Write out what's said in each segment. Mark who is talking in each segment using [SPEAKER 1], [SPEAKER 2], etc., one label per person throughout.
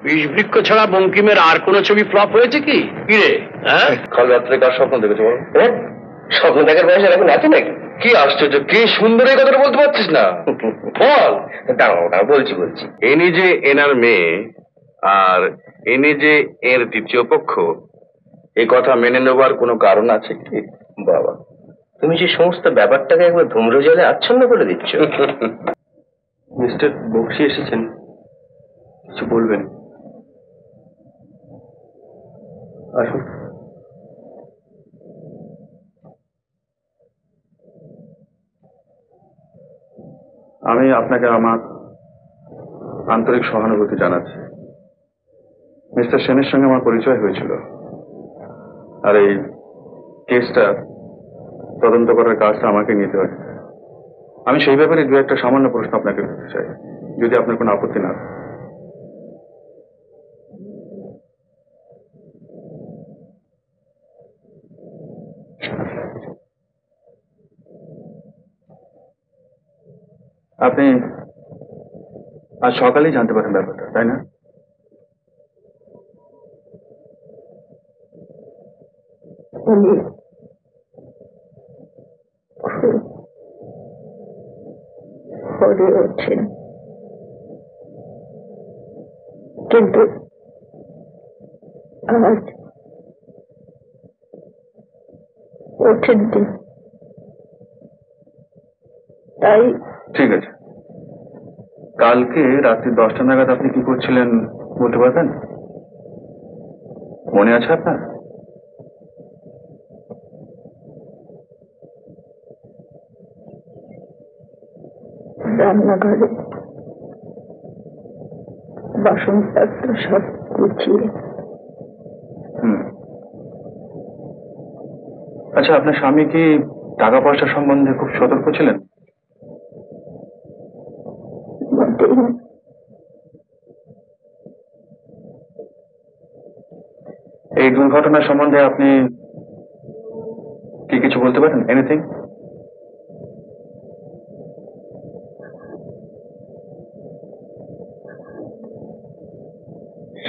[SPEAKER 1] বিষবৃক্ষ ছাড়া বঙ্কিমের আর কোন ছবি ফ্লপ হয়েছে কি? কিরে,
[SPEAKER 2] কাল রাত্রে কার স্বপ্ন দেখেছো বলো? স্বপ্ন দেখার বয়স এখন আছে নাকি? কি আশ্চর্য, কি সুন্দর এই কথাটা বলতে পারছিস না? বল। দাঁড়াও বলছি।
[SPEAKER 1] এনি যে এনার মেয়ে আর এনি যে এর দ্বিতীয় পক্ষ, এ কথা মেনে নেবার কোনো কারণ আছে কি?
[SPEAKER 2] বাবা, তুমি যে সমস্ত ব্যাপারটাকে একবার ধূম্র জলে আচ্ছন্ন করে দিচ্ছ।
[SPEAKER 1] মিস্টার বক্সি এসেছেন, কিছু বলবেন? আসুন। আমি আপনাকে আমার আন্তরিক সহানুভূতি জানাচ্ছি। মিস্টার সেনের সঙ্গে আমার পরিচয় হয়েছিল, আর এই কেসটা তদন্ত করার কাজটা আমাকে নিতে হয়। আমি সেই ব্যাপারে দু একটা সামান্য প্রশ্ন আপনাকে করতে চাই, যদি আপনার কোনো আপত্তি না। আপনি আজ সকালেই জানতে পারেন ব্যাপারটা, তাই না?
[SPEAKER 3] কিন্তু আজ ওঠেননি, তাই।
[SPEAKER 1] ঠিক আছে, কালকে রাত্রি 10টা নাগাদ আপনি কি করছিলেন বলতে পারবেন? মনে আছে আপনার?
[SPEAKER 3] রান্নাঘরে বাসনপত্র সব গুছিয়ে।
[SPEAKER 1] আচ্ছা, আপনার স্বামী কি টাকা পয়সা সম্বন্ধে খুব সতর্ক ছিলেন? এই দুর্ঘটনা সম্বন্ধে আপনি কি কিছু বলতে পারেন? এনিথিং?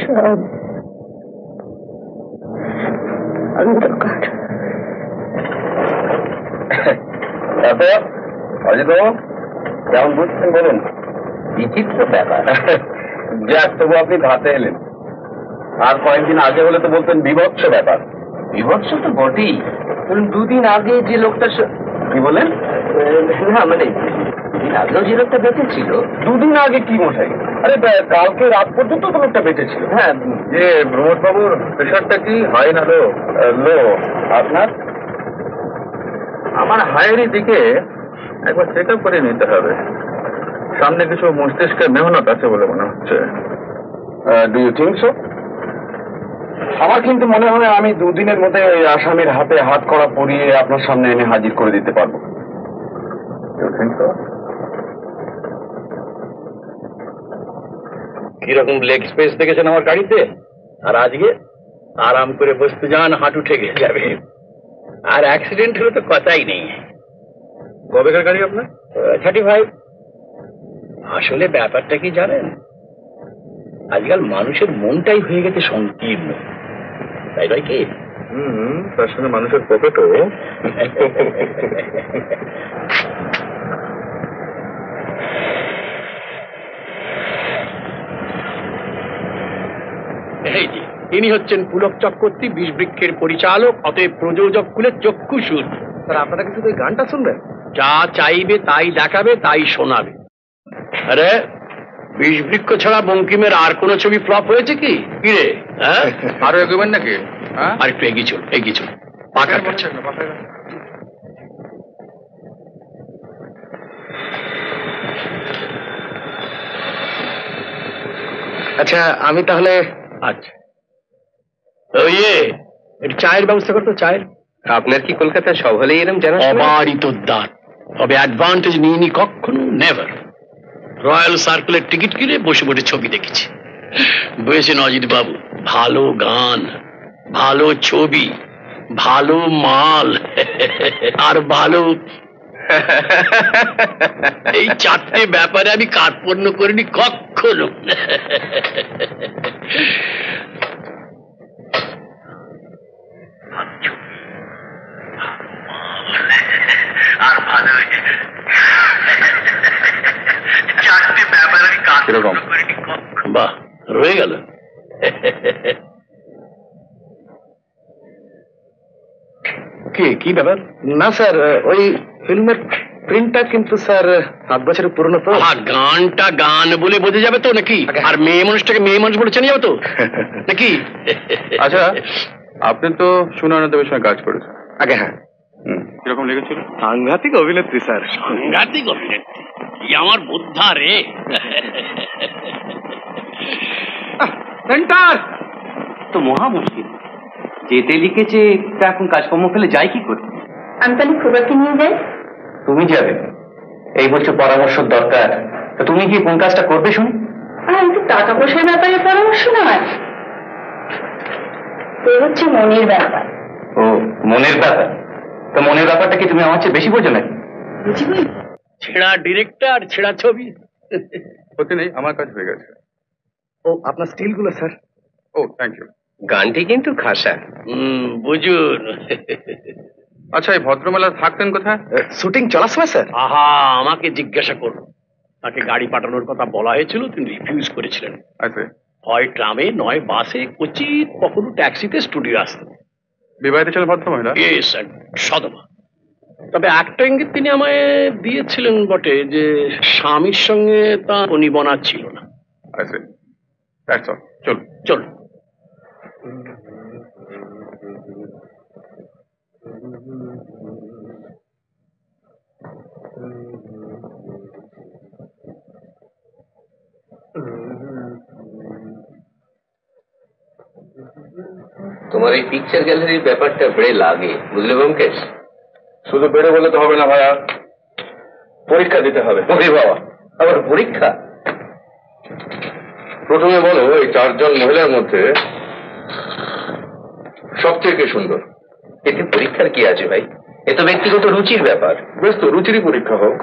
[SPEAKER 3] সব অন্ধকার।
[SPEAKER 2] কেমন বুঝছেন বলুন? বিচিত্র ব্যাপার। যাক, তবু আপনি ধাতে এলেন। আর কয়েকদিন আগে হলে তো বলতেন বিভৎস ব্যাপার। বিভৎস তো বটেই, দুদিন আগে যে লোকটা কি বলেন? না মানে দুদিন আগেও যে লোকটা বেঁচে ছিল। দুদিন আগে কি মশাই? আরে কালকে রাত পর্যন্ত তো লোকটা বেঁচে ছিল। হ্যাঁ, যে প্রমোদ বাবুর প্রেশারটা কি হাই না লো? লো। আপনার?
[SPEAKER 1] আমার হায়েরই দিকে একবার চেক আপ করে নিতে হবে। সামনে কিছু মস্তিষ্কের মেহনত আছে বলে মনে হচ্ছে।
[SPEAKER 2] Do you think so? আমার কিন্তু মনে হয় আমি দুদিনের মধ্যে ওই আসামির হাতে হাত কড়া পরিয়ে আপনার সামনে এনে হাজির করে দিতে পারবো।
[SPEAKER 1] কিরকম লেগ স্পেস দেখেছেন আমার গাড়িতে? আর আজকে আরাম করে বসতে যান, হাঁটু ঠেকে যাবে। আর অ্যাক্সিডেন্ট হলে তো কথাই নেই। কবেকার গাড়ি আপনার? 35। আসলে ব্যাপারটা কি জানেন, আজকাল মানুষের মনটাই হয়ে গেছে সংকীর্ণ, তাই নয় কি? তার সঙ্গে মানুষের পকেটও। এই যে ইনি হচ্ছেন পুলক চক্রবর্তী, বিষবৃক্ষের পরিচালক, অতএব প্রযোজক কুলের চক্ষুসূর।
[SPEAKER 2] স্যার, আপনারা কি শুধু এই গানটা শুনবেন?
[SPEAKER 1] যা চাইবে তাই দেখাবে, তাই শোনাবে। আরে বিষবৃক্ষ ছাড়া বঙ্কিমের আর কোন ছবি ফ্লপ হয়েছে কি? কিরে,
[SPEAKER 2] আরো এগোবেন নাকি?
[SPEAKER 1] আর একটু এগিয়ে চল, পাখার কাছে।
[SPEAKER 2] আচ্ছা, আমি তাহলে।
[SPEAKER 1] আচ্ছা, একটু চায়ের ব্যবস্থা করতো। চায়ের?
[SPEAKER 2] আপনার কি কলকাতায় সব হলেই এরকম জানা?
[SPEAKER 1] অবারিত দান, তবে অ্যাডভান্টেজ নিইনি কখনো, নেভার। রয়্যাল সার্কেলের টিকিট কিনে বসে বসে ছবি দেখেছি। বুঝেছেন অজিত বাবু, ভালো গান, ভালো ছবি, ভালো মাল আর ভালো এই চারটে ব্যাপারে আমি কার্পণ্য করিনি কখনো। বাহ, রয়ে গেল। কি ব্যাপার?
[SPEAKER 2] না স্যার, ওই ফিল্মের প্রিন্টটা কিন্তু স্যার 7 বছরের পুরনো তো।
[SPEAKER 1] গানটা গান বলে বোঝা যাবে তো নাকি? আর মেয়ে মানুষটাকে মেয়ে মানুষ বলে চেনা যাবে তো নাকি?
[SPEAKER 4] আচ্ছা, আপনি তো সুনয়না দেবের সঙ্গে কাজ করেছেন।
[SPEAKER 2] আগে হ্যাঁ,
[SPEAKER 4] কিরকম লেগেছিল?
[SPEAKER 2] সাংঘাতিক অভিনেত্রী স্যার।
[SPEAKER 1] সাংঘাতিক অভিনেত্রী, কি আমার বুদ্ধা রে।
[SPEAKER 2] সেন্টার
[SPEAKER 5] তো মহা মুশকিল, যেতে লিখেছে তা এখন কাজকর্ম ফেলে যাই কি করে?
[SPEAKER 3] আমি তাহলে খুবাকে নিয়ে যাই।
[SPEAKER 5] তুমি যাবে? এই বলছো পরামর্শ দরকার, তো তুমি কি কোন কাজটা করবে শুনি?
[SPEAKER 3] কিন্তু টাকা পয়সার ব্যাপারে পরামর্শ নয়, এ হচ্ছে মনের ব্যাপার।
[SPEAKER 5] ও, মনের ব্যাপার। তো মনের ব্যাপারটা কি তুমি আমার চেয়ে বেশি বোঝো নাকি?
[SPEAKER 3] বুঝবি?
[SPEAKER 1] ছেঁড়া ডিরেক্টর, ছেঁড়া ছবি।
[SPEAKER 4] ক্ষতি নেই, আমার কাজ হয়ে গেছে।
[SPEAKER 2] ও আপনার স্টিল গুলো স্যার।
[SPEAKER 4] O, thank you.
[SPEAKER 2] গানটি কিন্তু খাসা।
[SPEAKER 1] বুঝুন।
[SPEAKER 4] আচ্ছা, এই ভদ্রমেলা থাকতেন কোথায়?
[SPEAKER 2] শুটিং চলার সময় স্যার।
[SPEAKER 1] আহা, আমাকে জিজ্ঞাসা করুন। তাকে গাড়ি পাঠানোর কথা বলা হয়েছিল, তিনি রিফিউজ করেছিলেন।
[SPEAKER 4] আচ্ছা,
[SPEAKER 1] হয় ট্রামে নয় বাসে, কোচিত কখনো ট্যাক্সিতে স্টুডিও আসতেন।
[SPEAKER 4] বিবাহিত ছিলেন ভদ্রমহিলা?
[SPEAKER 1] সদমা। তবে একটা ইঙ্গিত তিনি আমায় দিয়েছিলেন বটে, যে স্বামীর সঙ্গে তা নিবনা ছিল না।
[SPEAKER 4] আচ্ছা, দ্যাটস অল। চলুন।
[SPEAKER 1] চলুন।
[SPEAKER 2] তোমার এই পিকচার গ্যালারির ব্যাপারটা বেড়ে লাগে, বুঝলে ব্যোমকেশ? শুধু বেড়ে বলে তো হবে না ভাইয়া, পরীক্ষা দিতে হবে। ওরে বাবা, আবার পরীক্ষা? প্রথমে বলো, এই 4 জন মহিলার মধ্যে সবচেয়ে কে সুন্দর? এতে পরীক্ষার কি আছে ভাই? এ তো ব্যক্তিগত রুচির ব্যাপার। বেশ তো, রুচিরই পরীক্ষা হোক।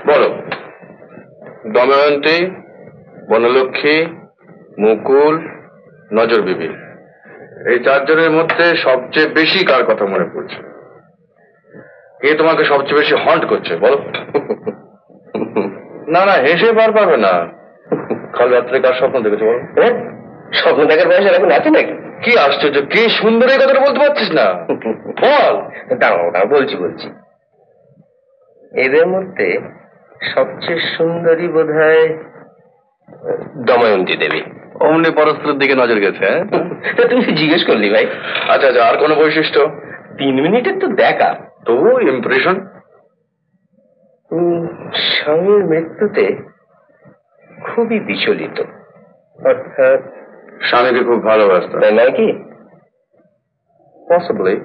[SPEAKER 2] বলো, দময়ন্তী, বনলক্ষ্মী, মুকুল, নজর বিবি, এই 4 জনের মধ্যে সবচেয়ে বেশি কার কথা মনে পড়ছে? কে তোমাকে সবচেয়ে বেশি হন্ট করছে বলো? না না, হেসে পার পাবে না। কাল রাত্রে কার স্বপ্ন দেখেছো বলো? স্বপ্ন দেখার বয়স এখন আছে নাকি? কি আশ্চর্য, কে সুন্দর এই কথাটা বলতে পারছিস না? বল। দাঁড়াও, বলছি। এদের মধ্যে সবচেয়ে সুন্দরী বোধহয় দময়ন্তী দেবী। অমনি পরস্পরের দিকে নজর গেছে। হ্যাঁ, তুমি জিজ্ঞেস করলি ভাই। আচ্ছা, আর কোনো বৈশিষ্ট্য? 3 মিনিটের তো দেখা, তবু ইমপ্রেশন। স্বামীর মৃত্যুতে খুবই বিচলিত, অর্থাৎ স্বামীকে খুব ভালোবাসত, তাই নয় কি? পসিবলি।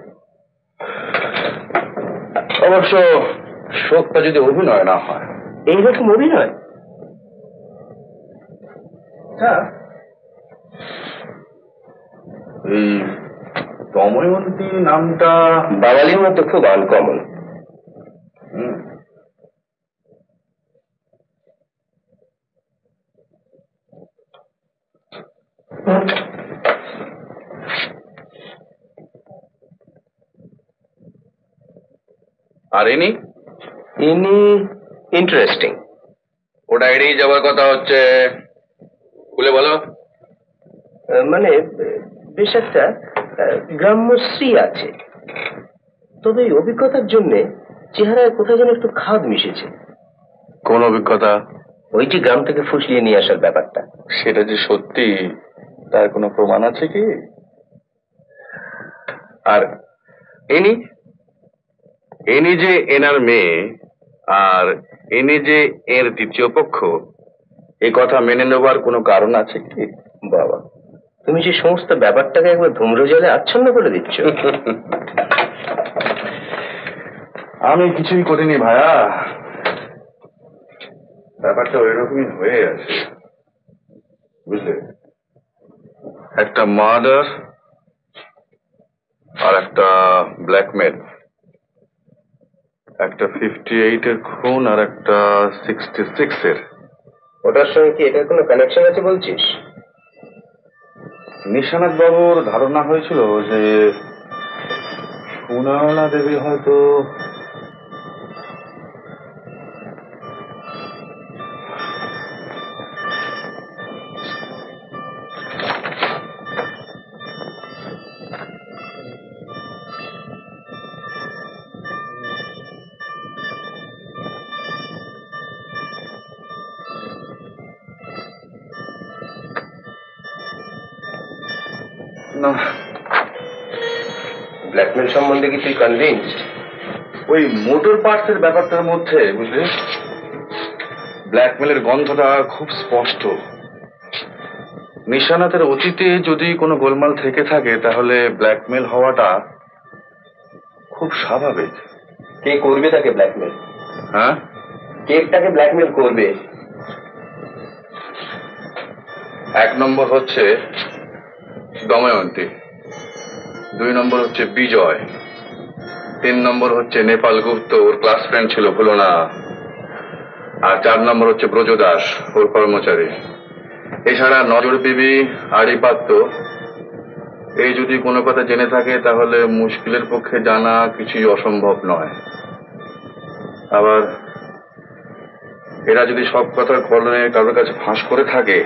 [SPEAKER 2] অবশ্য শোকটা যদি অভিনয় না হয়। এইরকম অভিনয়? এই দময়ন্তী নামটা বাঙালির মধ্যে খুব আনকমন। আর ইনি ইন্টারেস্টিং। ওটা এড়িয়ে যাওয়ার কথা হচ্ছে, খুলে বলো। মানে বেশ একটা গ্রাম্যশ্রী আছে, তবে এই অভিজ্ঞতার জন্য চেহারায় কোথায় যেন একটু খাদ মিশেছে। কোন অভিজ্ঞতা? ওই যে গ্রাম থেকে ফুসলিয়ে নিয়ে আসার ব্যাপারটা। সেটা যে সত্যি তার কোনো প্রমাণ আছে কি? আর ইনি যে এনার মেয়ে, আর ইনি যে এর দ্বিতীয় পক্ষ, এই কথা মেনে নেবার কোনো কারণ আছে কি? বাবা, তুমি যে সমস্ত ব্যাপারটাকে একবার ধূম্র জলে আচ্ছন্ন করে দিচ্ছ। আমি কিছুই করিনি ভাইয়া, ব্যাপারটা ওই রকমই হয়ে আছে, বুঝলে? একটা মার্ডার আর একটা ব্ল্যাকমেল, একটা 58 এর খুন আর একটা 66 এর। ওটার সঙ্গে কি এটার কোনো কানেকশন আছে বলছিস? নিশানাথ বাবুর ধারণা হয়েছিল যে সুনয়না দেবী হয়তো
[SPEAKER 4] না,
[SPEAKER 2] ব্ল্যাকমেল সম্বন্ধে কি তুই কনভিন্সড?
[SPEAKER 4] ওই মোটর পার্টসের ব্যাপারটার মধ্যে বুঝলি ব্ল্যাকমেলের গন্ধটা খুব স্পষ্ট। নিশানাতের অতীতে যদি কোনো গোলমাল থেকে থাকে তাহলে ব্ল্যাকমেল হওয়াটা খুব স্বাভাবিক।
[SPEAKER 2] কে করবে তাকে ব্ল্যাকমেল?
[SPEAKER 4] হ্যাঁ,
[SPEAKER 2] কে তাকে ব্ল্যাকমেল করবে?
[SPEAKER 4] 1 নম্বর হচ্ছে দময়ন্তী, 2 নম্বর হচ্ছে বিজয়, 3 নম্বর হচ্ছে নেপাল গুপ্ত, ওর ক্লাস ফ্রেন্ড ছিল ভুলো না, আর 4 নম্বর হচ্ছে ব্রজদাস, ওর কর্মচারী। এছাড়া নজর বিবি, আড়িপাত্র, এই যদি কোনো কথা জেনে থাকে তাহলে মুশকিলের পক্ষে জানা কিছুই অসম্ভব নয়। আবার এরা যদি সব কথার কলনে কারোর কাছে ফাঁস করে থাকে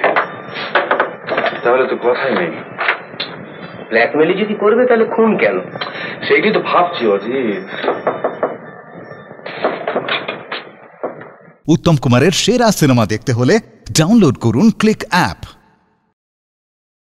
[SPEAKER 4] তাহলে তো কথাই নেই।
[SPEAKER 2] ব্ল্যাকমেলই যদি করবে তাহলে খুন কেন?
[SPEAKER 4] সেইটি তো ভাবছি অজিত।
[SPEAKER 6] উত্তম কুমারের সেরা সিনেমা দেখতে হলে ডাউনলোড করুন ক্লিক অ্যাপ।